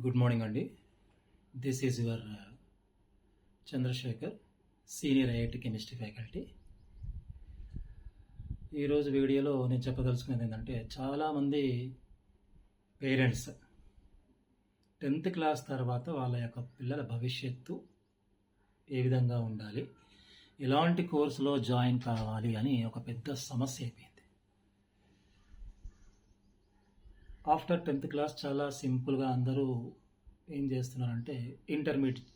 Good morning అండి. This is your Chandrashekar, senior IIT chemistry faculty. ఈరోజు వీడియోలో నేను చెప్పదలుచుకున్నది ఏంటంటే, చాలామంది పేరెంట్స్ 10th క్లాస్ తర్వాత వాళ్ళ యొక్క పిల్లల భవిష్యత్తు ఏ విధంగా ఉండాలి, ఎలాంటి కోర్సులో జాయిన్ కావాలి అని ఒక పెద్ద సమస్య అయిపోయింది. ఆఫ్టర్ 10th క్లాస్ చాలా సింపుల్గా అందరూ ఏం చేస్తున్నారంటే ఇంటర్మీడియట్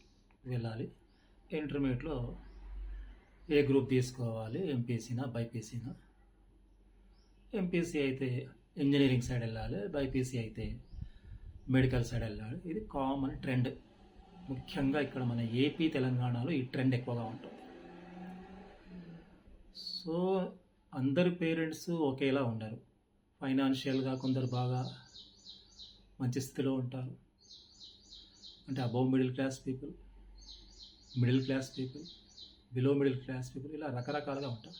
వెళ్ళాలి. ఇంటర్మీడియట్లో ఏ గ్రూప్ తీసుకోవాలి, ఎంపీసీనా బైపీసీనా. ఎంపీసీ అయితే ఇంజనీరింగ్ సైడ్ వెళ్ళాలి, బైపీసీ అయితే మెడికల్ సైడ్ వెళ్ళాలి. ఇది కామన్ ట్రెండ్. ముఖ్యంగా ఇక్కడ మన ఏపీ తెలంగాణలో ఈ ట్రెండ్ ఎక్కువగా ఉంటుంది. సో అందరు పేరెంట్స్ ఒకేలా ఉండరు. ఫైనాన్షియల్గా కొందరు బాగా మంచి స్థితిలో ఉంటారు, అంటే above middle class people, middle class people, below middle class people, ఇలా రకరకాలుగా ఉంటారు.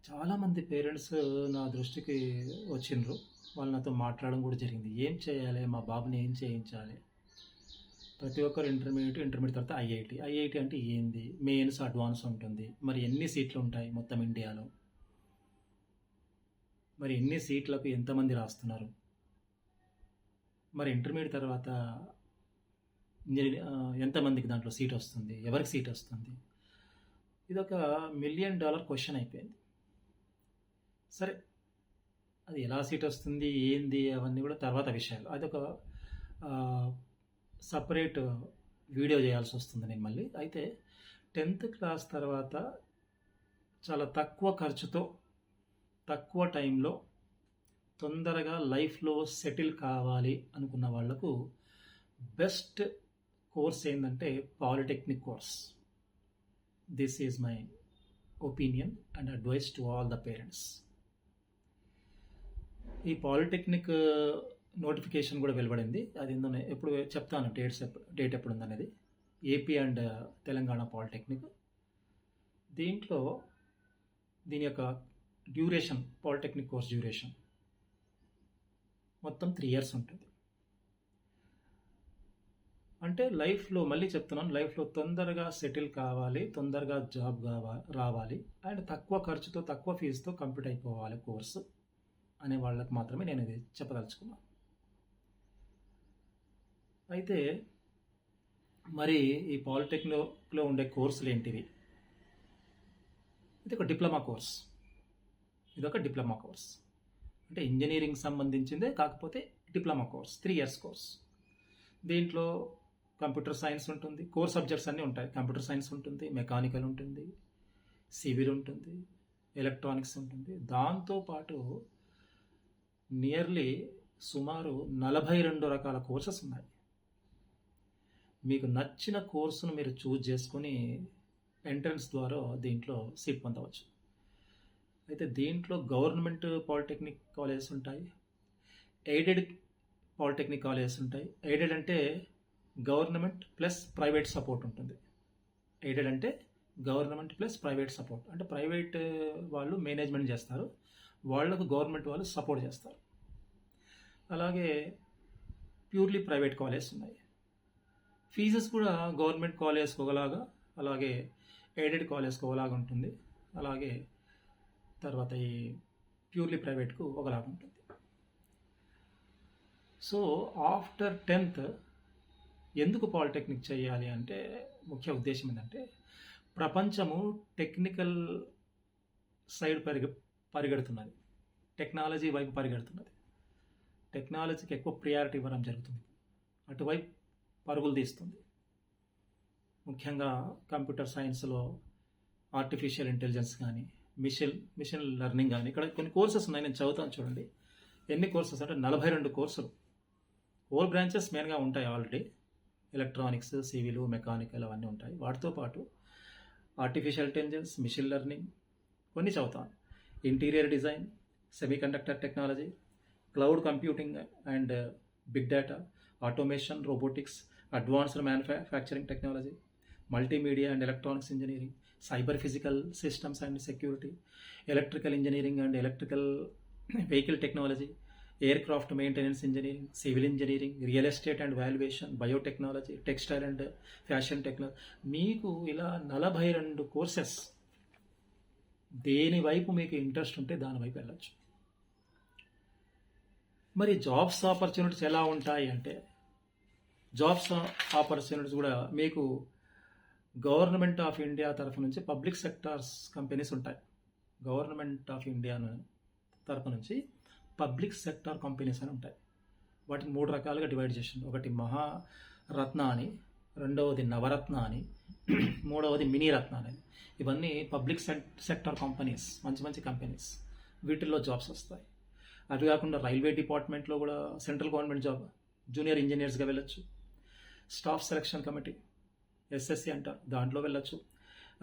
చాలామంది పేరెంట్స్ నా దృష్టికి వచ్చిండ్రు. వాళ్ళు నాతో మాట్లాడడం కూడా జరిగింది. ఏం చేయాలి, మా బాబుని ఏం చేయించాలి. ప్రతి ఒక్కరు ఇంటర్మీడియట్ తర్వాత ఐఐటి అంటే ఏంది, మెయిన్స్ అడ్వాన్స్ ఉంటుంది, మరి ఎన్ని సీట్లు ఉంటాయి మొత్తం ఇండియాలో, మరి ఎన్ని సీట్లకు ఎంతమంది రాస్తున్నారు, మరి ఇంటర్మీడియట్ తర్వాత ఎంతమందికి దాంట్లో సీట్ వస్తుంది, ఎవరికి సీట్ వస్తుంది. ఇదొక $1 మిలియన్ క్వశ్చన్ అయిపోయింది. సరే, అది ఎలా సీట్ వస్తుంది ఏంది అవన్నీ కూడా తర్వాత విషయాలు. అదొక సపరేట్ వీడియో చేయాల్సి వస్తుంది నేను మళ్ళీ. అయితే 10th క్లాస్ తర్వాత చాలా తక్కువ ఖర్చుతో తక్కువ టైంలో తొందరగా లైఫ్లో సెటిల్ కావాలి అనుకున్న వాళ్లకు బెస్ట్ కోర్స్ ఏంటంటే polytechnic course. This is my opinion and advice to all the parents. ఈ పాలిటెక్నిక్ నోటిఫికేషన్ కూడా వెలువడింది. అది ఎప్పుడు చెప్తాను, డేట్ ఎప్పుడు ఉందనేది. AP and Telangana polytechnic. దీంట్లో దీని యొక్క డ్యూరేషన్, పాలిటెక్నిక్ కోర్స్ డ్యూరేషన్ మొత్తం 3 years ఉంటుంది. అంటే లైఫ్లో, మళ్ళీ చెప్తున్నాను, లైఫ్లో తొందరగా సెటిల్ కావాలి, తొందరగా జాబ్ రావాలి అండ్ తక్కువ ఖర్చుతో తక్కువ ఫీజుతో కంప్లీట్ అయిపోవాలి కోర్సు అనే వాళ్ళకి మాత్రమే నేను ఇది చెప్పదలుచుకున్నాను. అయితే మరి ఈ పాలిటెక్నిక్లో ఉండే కోర్సులు ఏంటివి? ఇది ఒక డిప్లొమా కోర్స్. ఇదొక డిప్లొమా కోర్స్ అంటే ఇంజనీరింగ్ సంబంధించిందే, కాకపోతే డిప్లొమా కోర్స్, 3 years కోర్స్. దీంట్లో కంప్యూటర్ సైన్స్ ఉంటుంది, కోర్ సబ్జెక్ట్స్ అన్నీ ఉంటాయి. కంప్యూటర్ సైన్స్ ఉంటుంది, మెకానికల్ ఉంటుంది, సివిల్ ఉంటుంది, ఎలక్ట్రానిక్స్ ఉంటుంది. దాంతోపాటు నియర్లీ సుమారు 42 రకాల కోర్సెస్ ఉన్నాయి. మీకు నచ్చిన కోర్సును మీరు చూజ్ చేసుకుని ఎంట్రన్స్ ద్వారా దీంట్లో సీట్ పొందవచ్చు. అయితే దీంట్లో గవర్నమెంట్ పాలిటెక్నిక్ కాలేజెస్ ఉంటాయి, ఎయిడెడ్ పాలిటెక్నిక్ కాలేజెస్ ఉంటాయి. ఎయిడెడ్ అంటే గవర్నమెంట్ ప్లస్ ప్రైవేట్ సపోర్ట్ ఉంటుంది. ఎయిడెడ్ అంటే గవర్నమెంట్ ప్లస్ ప్రైవేట్ సపోర్ట్, అంటే ప్రైవేట్ వాళ్ళు మేనేజ్మెంట్ చేస్తారు, వాళ్లకు గవర్నమెంట్ వాళ్ళు సపోర్ట్ చేస్తారు. అలాగే ప్యూర్లీ ప్రైవేట్ కాలేజెస్ ఉన్నాయి. ఫీజెస్ కూడా గవర్నమెంట్ కాలేజ్కి ఒకలాగా, అలాగే ఎయిడెడ్ కాలేజ్కి ఒకలాగా ఉంటుంది. అలాగే తర్వాత ఈ ప్యూర్లీ ప్రైవేట్కు ఒకలాగా ఉంటుంది. సో ఆఫ్టర్ 10th ఎందుకు పాలిటెక్నిక్ చేయాలి అంటే ముఖ్య ఉద్దేశం ఏంటంటే, ప్రపంచము టెక్నికల్ సైడ్ పరిగెడుతున్నది, టెక్నాలజీ వైపు పరిగెడుతున్నది. టెక్నాలజీకి ఎక్కువ ప్రియారిటీ ఇవ్వడం జరుగుతుంది, అటువైపు పరుగులు తీస్తుంది. ముఖ్యంగా కంప్యూటర్ సైన్స్లో ఆర్టిఫిషియల్ ఇంటెలిజెన్స్ కానీ, మిషన్ లెర్నింగ్ కానీ. ఇక్కడ కొన్ని కోర్సెస్ ఉన్నాయి, నేను చదువుతాను చూడండి. ఎన్ని కోర్సెస్ అంటే 42 కోర్సులు. 4 బ్రాంచెస్ మెయిన్గా ఉంటాయి ఆల్రెడీ. ఎలక్ట్రానిక్స్, సివిల్, మెకానికల్ అవన్నీ ఉంటాయి. వాటితో పాటు ఆర్టిఫిషియల్ ఇంటెలిజెన్స్, మిషన్ లెర్నింగ్ కొన్ని చదువుతాను. Interior design, semiconductor technology, cloud computing and big data, automation, robotics, advanced manufacturing technology, multimedia and electronics engineering, cyber physical systems and security, electrical engineering and electrical vehicle technology, aircraft maintenance engineering, civil engineering, real estate and valuation, biotechnology, textile and fashion technology. మీకు ఇలా 42 courses. దేని వైపు మీకు interest ఉంటే దాని వైపు వెళ్ళచ్చు. మరి జాబ్స్ ఆపర్చునిటీస్ ఎలా ఉంటాయి అంటే, జాబ్స్ ఆపర్చునిటీస్ కూడా మీకు గవర్నమెంట్ ఆఫ్ ఇండియా తరఫు నుంచి పబ్లిక్ సెక్టార్స్ కంపెనీస్ ఉంటాయి. గవర్నమెంట్ ఆఫ్ ఇండియా తరఫు నుంచి పబ్లిక్ సెక్టార్ కంపెనీస్ అని ఉంటాయి. వాటిని 3 రకాలుగా డివైడ్ చేసింది. ఒకటి మహారత్న అని, రెండవది నవరత్న అని, మూడవది మినీ రత్న అని. ఇవన్నీ పబ్లిక్ సెక్టార్ కంపెనీస్, మంచి మంచి కంపెనీస్. వీటిల్లో జాబ్స్ వస్తాయి. అవి కాకుండా రైల్వే డిపార్ట్మెంట్లో కూడా సెంట్రల్ గవర్నమెంట్ జాబ్, జూనియర్ ఇంజనీర్స్గా వెళ్ళొచ్చు. స్టాఫ్ సెలక్షన్ కమిటీ, ఎస్ఎస్సి అంటారు, దాంట్లో వెళ్ళొచ్చు.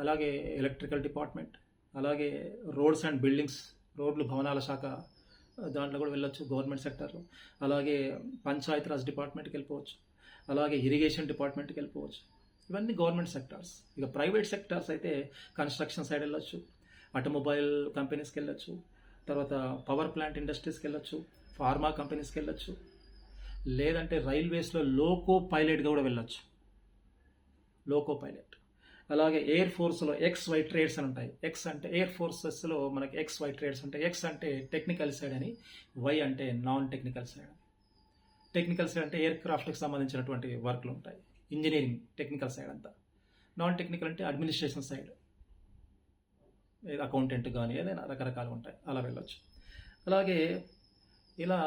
అలాగే ఎలక్ట్రికల్ డిపార్ట్మెంట్, అలాగే రోడ్స్ అండ్ బిల్డింగ్స్, రోడ్లు భవనాల శాఖ, దాంట్లో కూడా వెళ్ళొచ్చు గవర్నమెంట్ సెక్టర్లో. అలాగే పంచాయత్ రాజ్ డిపార్ట్మెంట్కి వెళ్ళిపోవచ్చు. అలాగే ఇరిగేషన్ డిపార్ట్మెంట్కి వెళ్ళిపోవచ్చు. ఇవన్నీ గవర్నమెంట్ సెక్టార్స్. ఇక ప్రైవేట్ సెక్టార్స్ అయితే కన్స్ట్రక్షన్ సైడ్ వెళ్ళొచ్చు, ఆటోమొబైల్ కంపెనీస్కి వెళ్ళొచ్చు, తర్వాత పవర్ ప్లాంట్ ఇండస్ట్రీస్కి వెళ్ళొచ్చు, ఫార్మా కంపెనీస్కి వెళ్ళొచ్చు, లేదంటే రైల్వేస్లో లోకో పైలట్గా కూడా వెళ్ళొచ్చు. Loco pilot. అలాగే ఎయిర్ ఫోర్స్లో XY ట్రేడ్స్ అని ఉంటాయి. ఎక్స్ అంటే ఎయిర్ ఫోర్సెస్లో మనకి XY ట్రేడ్స్ ఉంటాయి. ఎక్స్ అంటే టెక్నికల్ సైడ్ అని, వై అంటే non technical side. Technical side అంటే ఎయిర్ క్రాఫ్ట్కి సంబంధించినటువంటి వర్క్లు ఉంటాయి, ఇంజనీరింగ్ టెక్నికల్ సైడ్ అంతా. నాన్ టెక్నికల్ అంటే అడ్మినిస్ట్రేషన్ సైడ్, అకౌంటెంట్ కానీ ఏదైనా రకరకాలు ఉంటాయి, అలా వెళ్ళొచ్చు. అలాగే ఇలా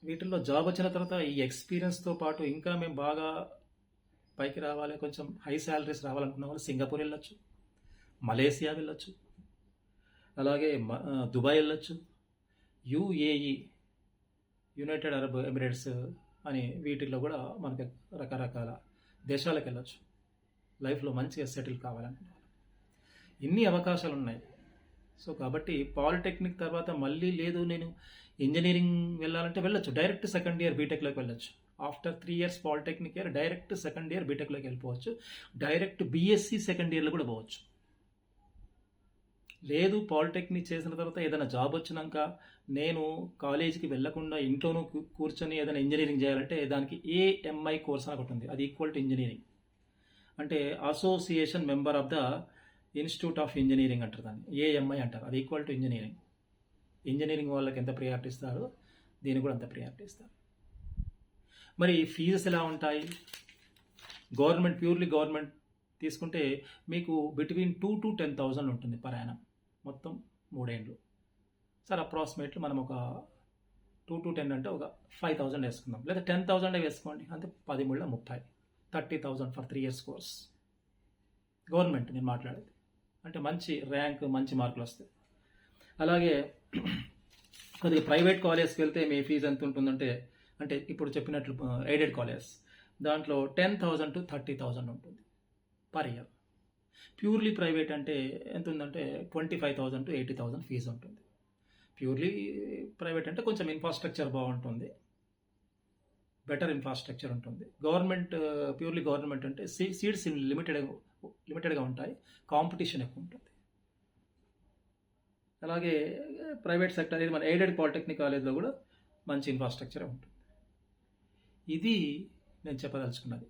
వీటిల్లో జాబ్ వచ్చిన తర్వాత ఈ ఎక్స్పీరియన్స్తో పాటు ఇంకా మేము బాగా పైకి రావాలి, కొంచెం హై శాలరీస్ రావాలనుకున్న వాళ్ళు సింగపూర్ వెళ్ళొచ్చు, మలేసియా వెళ్ళొచ్చు, అలాగే దుబాయ్ వెళ్ళొచ్చు, UAE, యునైటెడ్ అరబ్ ఎమిరేట్స్ అని వీటిల్లో కూడా మనకి రకరకాల దేశాలకు వెళ్ళొచ్చు లైఫ్లో మంచిగా సెటిల్ కావాలనుకున్న వాళ్ళు. ఇన్ని అవకాశాలు ఉన్నాయి. సో కాబట్టి పాలిటెక్నిక్ తర్వాత మళ్ళీ లేదు నేను ఇంజనీరింగ్ వెళ్ళాలంటే వెళ్ళొచ్చు. డైరెక్ట్ సెకండ్ ఇయర్ బీటెక్లోకి వెళ్ళొచ్చు. After 3 years polytechnic year direct second year బీటెక్లోకి వెళ్ళిపోవచ్చు. డైరెక్ట్ BSc సెకండ్ ఇయర్లో కూడా పోవచ్చు. లేదు పాలిటెక్నిక్ చేసిన తర్వాత ఏదైనా జాబ్ వచ్చినాక నేను కాలేజీకి వెళ్లకుండా ఇంట్లోనూ కూర్చొని ఏదైనా ఇంజనీరింగ్ చేయాలంటే దానికి AMI కోర్స్ అని ఒకటి ఉంది. అది ఈక్వల్ టు ఇంజనీరింగ్. అంటే association member of the institute of engineering అంటారు దాన్ని, AMI అంటారు. అది ఈక్వల్ టు ఇంజనీరింగ్. ఇంజనీరింగ్ వాళ్ళకి ఎంత ప్రియారిటీ ఇస్తారో దీనికి కూడా అంత ప్రియారిటీ ఇస్తారు. మరి ఫీజెస్ ఎలా ఉంటాయి? గవర్నమెంట్, ప్యూర్లీ గవర్నమెంట్ తీసుకుంటే మీకు బిట్వీన్ 2 to 10,000 ఉంటుంది పర్ యానం, మొత్తం 3 ఏళ్ళు. సార్ అప్రాక్సిమేట్లీ మనం ఒక 2 to 10 అంటే ఒక 5,000 వేసుకుందాం, లేదా 10,000 వేసుకోండి, అంతే. 10 ముళ్ళ 30, 30,000 ఫర్ 3 years కోర్స్. గవర్నమెంట్ నేను మాట్లాడేది అంటే మంచి ర్యాంక్, మంచి మార్కులు వస్తాయి. అలాగే కొద్దిగా ప్రైవేట్ కాలేజ్కి వెళ్తే మీ ఫీజు ఎంత ఉంటుందంటే, అంటే ఇప్పుడు చెప్పినట్లు ఎయిడెడ్ కాలేజ్ దాంట్లో 10,000 to 30,000 ఉంటుంది పర్ ఇయర్. ప్యూర్లీ ప్రైవేట్ అంటే ఎంత ఉందంటే 25,000 to 80,000 ఫీజు ఉంటుంది. ప్యూర్లీ ప్రైవేట్ అంటే కొంచెం ఇన్ఫ్రాస్ట్రక్చర్ బాగుంటుంది, బెటర్ ఇన్ఫ్రాస్ట్రక్చర్ ఉంటుంది. గవర్నమెంట్, ప్యూర్లీ గవర్నమెంట్ అంటే సీట్స్ లిమిటెడ్గా ఉంటాయి, కాంపిటీషన్ ఎక్కువ ఉంటుంది. అలాగే ప్రైవేట్ సెక్టర్ ఇది మన ఎయిడెడ్ పాలిటెక్నిక్ కాలేజ్లో కూడా మంచి ఇన్ఫ్రాస్ట్రక్చర్ ఉంటుంది. ఇది నేను చెప్పదలుచుకున్నది.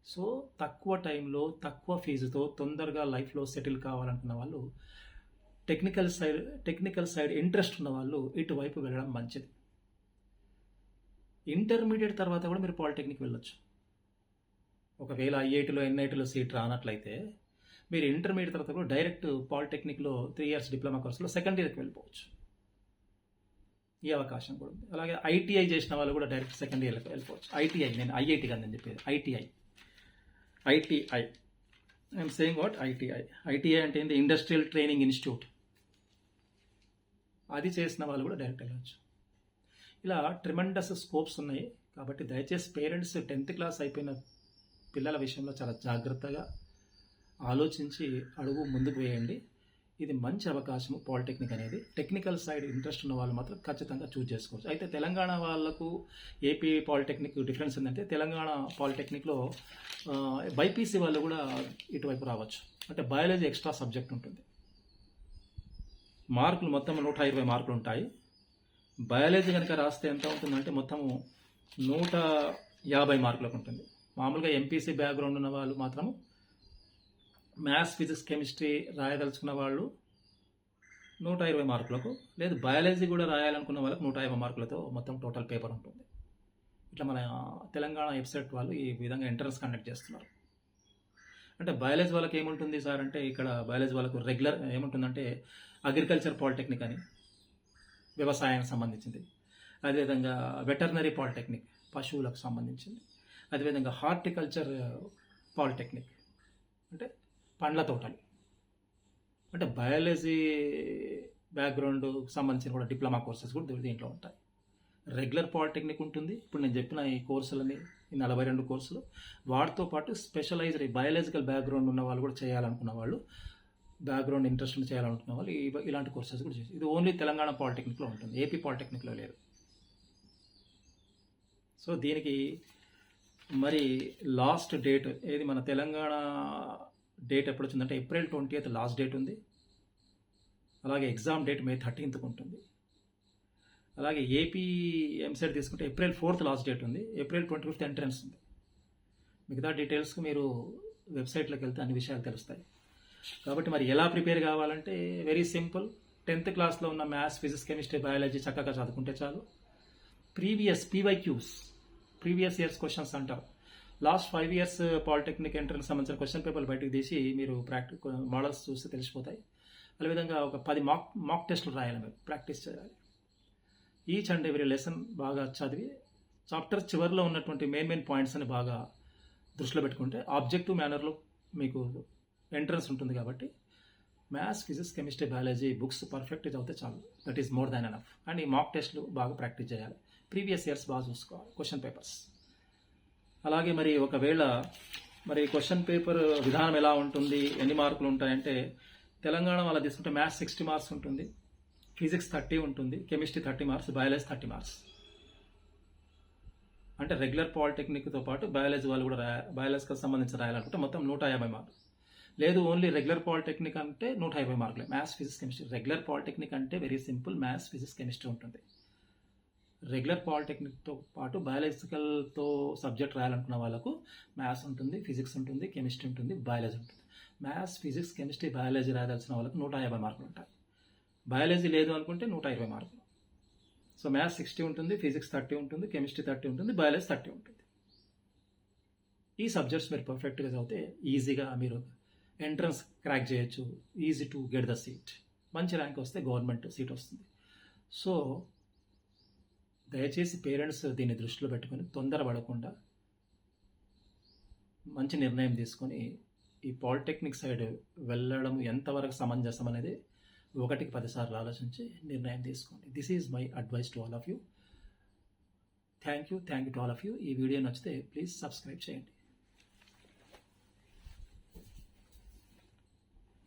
సో తక్కువ టైంలో తక్కువ ఫీజుతో తొందరగా లైఫ్లో సెటిల్ కావాలనుకున్న వాళ్ళు, టెక్నికల్ సైడ్ ఇంట్రెస్ట్ ఉన్న వాళ్ళు ఇటువైపు వెళ్ళడం మంచిది. ఇంటర్మీడియట్ తర్వాత కూడా మీరు పాలిటెక్నిక్ వెళ్ళొచ్చు. ఒకవేళ IITలో NITలో సీట్ రానట్లయితే మీరు ఇంటర్మీడియట్ తర్వాత కూడా డైరెక్ట్ పాలిటెక్నిక్లో 3 years డిప్లొమా కోర్సులో సెకండ్ ఇయర్కి వెళ్ళిపోవచ్చు. ఈ అవకాశం కూడా ఉంది. అలాగే ITI చేసిన వాళ్ళు కూడా డైరెక్ట్ సెకండ్ ఇయర్కి వెళ్ళిపోవచ్చు. ITI, నేను IIT కాదు నేను చెప్పేది, ITI. I'm saying what ITI అంటే ఏంటి? Industrial training institute. అది చేసిన వాళ్ళు కూడా డైరెక్ట్ వెళ్ళవచ్చు. ఇలా ట్రిమండస్ స్కోప్స్ ఉన్నాయి. కాబట్టి దయచేసి పేరెంట్స్ 10th class అయిపోయిన పిల్లల విషయంలో చాలా జాగ్రత్తగా ఆలోచించి అడుగు ముందుకు వేయండి. ఇది మంచి అవకాశము పాలిటెక్నిక్ అనేది. టెక్నికల్ సైడ్ ఇంట్రెస్ట్ ఉన్న వాళ్ళు మాత్రం ఖచ్చితంగా చూస్ చేసుకోవచ్చు. అయితే తెలంగాణ వాళ్ళకు ఏపీ పాలిటెక్నిక్ డిఫరెన్స్ ఏంటంటే, తెలంగాణ పాలిటెక్నిక్లో బైపీసీ వాళ్ళు కూడా ఇటువైపు రావచ్చు. అంటే బయాలజీ ఎక్స్ట్రా సబ్జెక్ట్ ఉంటుంది. మార్కులు మొత్తం 120 మార్కులు ఉంటాయి. బయాలజీ కనుక రాస్తే ఎంత ఉంటుందంటే మొత్తము 150 మార్కులకు ఉంటుంది. మామూలుగా ఎంపీసీ బ్యాక్గ్రౌండ్ ఉన్న వాళ్ళు మాత్రము మ్యాథ్స్, ఫిజిక్స్, కెమిస్ట్రీ రాయదలుచుకున్న వాళ్ళు 120 మార్కులకు, లేదు బయాలజీ కూడా రాయాలనుకున్న వాళ్ళకి 150 మార్కులతో మొత్తం టోటల్ పేపర్ ఉంటుంది. ఇట్లా మన తెలంగాణ వెబ్సైట్ వాళ్ళు ఈ విధంగా ఎంట్రన్స్ కండక్ట్ చేస్తున్నారు. అంటే బయాలజీ వాళ్ళకి ఏముంటుంది సార్ అంటే, ఇక్కడ బయాలజీ వాళ్ళకు రెగ్యులర్ ఏముంటుందంటే అగ్రికల్చర్ పాలిటెక్నిక్ అని వ్యవసాయానికి సంబంధించింది, అదేవిధంగా వెటర్నరీ పాలిటెక్నిక్ పశువులకు సంబంధించింది, అదేవిధంగా హార్టికల్చర్ పాలిటెక్నిక్ అంటే పండ్ల తోటలు. అంటే బయాలజీ బ్యాక్గ్రౌండ్ సంబంధించిన కూడా డిప్లొమా కోర్సెస్ కూడా దీంట్లో ఉంటాయి. రెగ్యులర్ పాలిటెక్నిక్ ఉంటుంది. ఇప్పుడు నేను చెప్పిన ఈ కోర్సులని, ఈ 42 కోర్సులు, వాటితో పాటు స్పెషలైజ్డ్ బయాలజికల్ బ్యాక్గ్రౌండ్ ఉన్న వాళ్ళు కూడా చేయాలనుకున్న వాళ్ళు, బ్యాక్గ్రౌండ్ ఇంట్రెస్ట్ చేయాలనుకున్న వాళ్ళు ఇలాంటి కోర్సెస్ కూడా చేసి, ఇది ఓన్లీ తెలంగాణ పాలిటెక్నిక్లో ఉంటుంది, ఏపీ పాలిటెక్నిక్లో లేదు. సో దీనికి మరి లాస్ట్ డేట్ ఏది, మన తెలంగాణ డేట్ ఎప్పుడు వచ్చిందంటే April 20th లాస్ట్ డేట్ ఉంది. అలాగే ఎగ్జామ్ డేట్ May 13th ఉంటుంది. అలాగే ఏపీ ఎంసెట్ తీసుకుంటే April 4th లాస్ట్ డేట్ ఉంది, April 25th ఎంట్రన్స్ ఉంది. మిగతా డీటెయిల్స్కి మీరు వెబ్సైట్లోకి వెళ్తే అన్ని విషయాలు తెలుస్తాయి. కాబట్టి మరి ఎలా ప్రిపేర్ కావాలంటే వెరీ సింపుల్. 10th క్లాస్లో ఉన్న మ్యాథ్స్, ఫిజిక్స్, కెమిస్ట్రీ, బయాలజీ చక్కగా చదువుకుంటే చాలు. Previous PYQs, previous years questions అంటారు. లాస్ట్ 5 years పాలిటెక్నిక్ ఎంట్రన్స్ సంబంధించిన క్వశ్చన్ పేపర్లు బయటకు తీసి మీరు మోడల్స్ చూస్తే తెలిసిపోతాయి. అదేవిధంగా ఒక 10 మాక్ టెస్టులు రాయాలి, మీరు ప్రాక్టీస్ చేయాలి. ఈచ్ అండ్ ఎవ్రీ లెసన్ బాగా చదివి చాప్టర్ చివరిలో ఉన్నటువంటి మెయిన్ పాయింట్స్ అని బాగా దృష్టిలో పెట్టుకుంటే ఆబ్జెక్టివ్ మేనర్లో మీకు ఎంట్రన్స్ ఉంటుంది. కాబట్టి maths, physics, chemistry, biology books పర్ఫెక్ట్గా చదివితే చాలు, that is more than enough. And ఈ మాక్ టెస్ట్లు బాగా ప్రాక్టీస్ చేయాలి, ప్రీవియస్ ఇయర్స్ బాగా చూసుకోవాలి క్వశ్చన్ పేపర్స్. అలాగే మరి ఒకవేళ మరి క్వశ్చన్ పేపర్ విధానం ఎలా ఉంటుంది, ఎన్ని మార్కులు ఉంటాయంటే, తెలంగాణ వాళ్ళ తీసుకుంటే మ్యాథ్స్ 60 మార్క్స్ ఉంటుంది, ఫిజిక్స్ 30 ఉంటుంది, కెమిస్ట్రీ 30 మార్క్స్, బయాలజీ 30 మార్క్స్. అంటే రెగ్యులర్ పాలిటెక్నిక్తో పాటు బయాలజీ వాళ్ళు కూడా బయాలజీకి సంబంధించి రాయాలనుకుంటే మొత్తం 150 మార్కులు. లేదు ఓన్లీ రెగ్యులర్ పాలిటెక్నిక్ అంటే 150 మార్కులే, maths, physics, chemistry. Regular polytechnic అంటే very simple, maths, physics, chemistry ఉంటుంది. రెగ్యులర్ పాలిటెక్నిక్తో పాటు బయాలజికల్తో సబ్జెక్ట్ రాయాలనుకున్న వాళ్ళకు మ్యాథ్స్ ఉంటుంది, ఫిజిక్స్ ఉంటుంది, కెమిస్ట్రీ ఉంటుంది, బయాలజీ ఉంటుంది. మ్యాథ్స్, ఫిజిక్స్, కెమిస్ట్రీ, బయాలజీ రాయాల్సిన వాళ్ళకు 150 మార్కులు ఉంటాయి. బయాలజీ లేదు అనుకుంటే 120 మార్కులు. సో మ్యాథ్స్ 60 ఉంటుంది, ఫిజిక్స్ 30 ఉంటుంది, కెమిస్ట్రీ 30 ఉంటుంది, బయాలజీ 30 ఉంటుంది. ఈ సబ్జెక్ట్స్ మీరు పర్ఫెక్ట్గా చదివితే ఈజీగా మీరు ఎంట్రన్స్ క్రాక్ చేయొచ్చు, easy to get the seat. మంచి ర్యాంక్ వస్తే గవర్నమెంట్ సీట్ వస్తుంది. సో దయచేసి పేరెంట్స్ దీన్ని దృష్టిలో పెట్టుకొని తొందరపడకుండా మంచి నిర్ణయం తీసుకొని ఈ పాలిటెక్నిక్ సైడ్ వెళ్ళడం ఎంతవరకు సమంజసం అనేది 1కి 10 సార్లు ఆలోచించి నిర్ణయం తీసుకోండి. This is my advice to all of you. Thank you to all of you. ఈ వీడియో నచ్చితే ప్లీజ్ సబ్స్క్రైబ్ చేయండి.